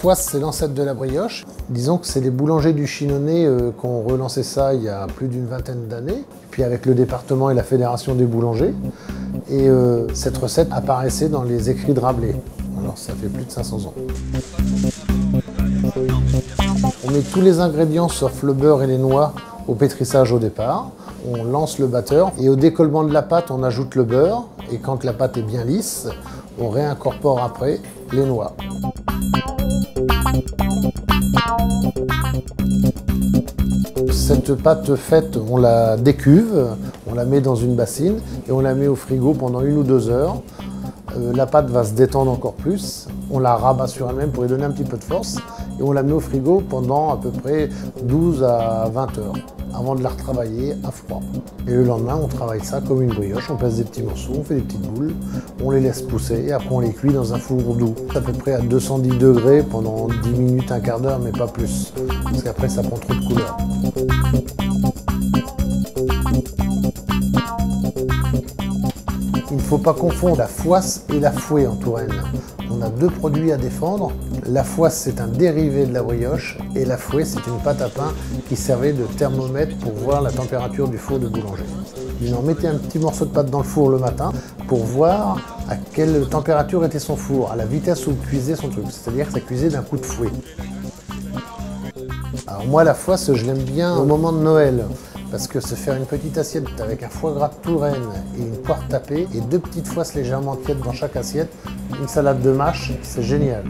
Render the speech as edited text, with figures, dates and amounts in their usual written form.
fouasse, c'est l'ancêtre de la brioche. Disons que c'est les boulangers du Chinonais qui ont relancé ça il y a plus d'une vingtaine d'années. Puis avec le département et la fédération des boulangers. Et cette recette apparaissait dans les écrits de Rabelais. Alors ça fait plus de 500 ans. On met tous les ingrédients sauf le beurre et les noix au pétrissage au départ. On lance le batteur et au décollement de la pâte, on ajoute le beurre. Et quand la pâte est bien lisse, on réincorpore après les noix. Cette pâte faite, on la décuve, on la met dans une bassine et on la met au frigo pendant 1 ou 2 heures. La pâte va se détendre encore plus, on la rabat sur elle-même pour lui donner un petit peu de force et on la met au frigo pendant à peu près 12 à 20 heures avant de la retravailler à froid. Et le lendemain, on travaille ça comme une brioche, on pèse des petits morceaux, on fait des petites boules, on les laisse pousser et après on les cuit dans un four doux, à peu près à 210 degrés pendant 10 minutes, un quart d'heure, mais pas plus, parce qu'après ça prend trop de couleur. Il ne faut pas confondre la fouasse et la fouée en Touraine. On a 2 produits à défendre. La fouasse, c'est un dérivé de la brioche et la fouée, c'est une pâte à pain qui servait de thermomètre pour voir la température du four de boulanger. Il en mettait un petit morceau de pâte dans le four le matin pour voir à quelle température était son four, à la vitesse où il cuisait son truc, c'est-à-dire que ça cuisait d'un coup de fouet. Alors moi, la fouasse, je l'aime bien au moment de Noël. Parce que se faire une petite assiette avec un foie gras de Touraine et une poire tapée et 2 petites fouasses légèrement tièdes dans chaque assiette, une salade de mâche, c'est génial.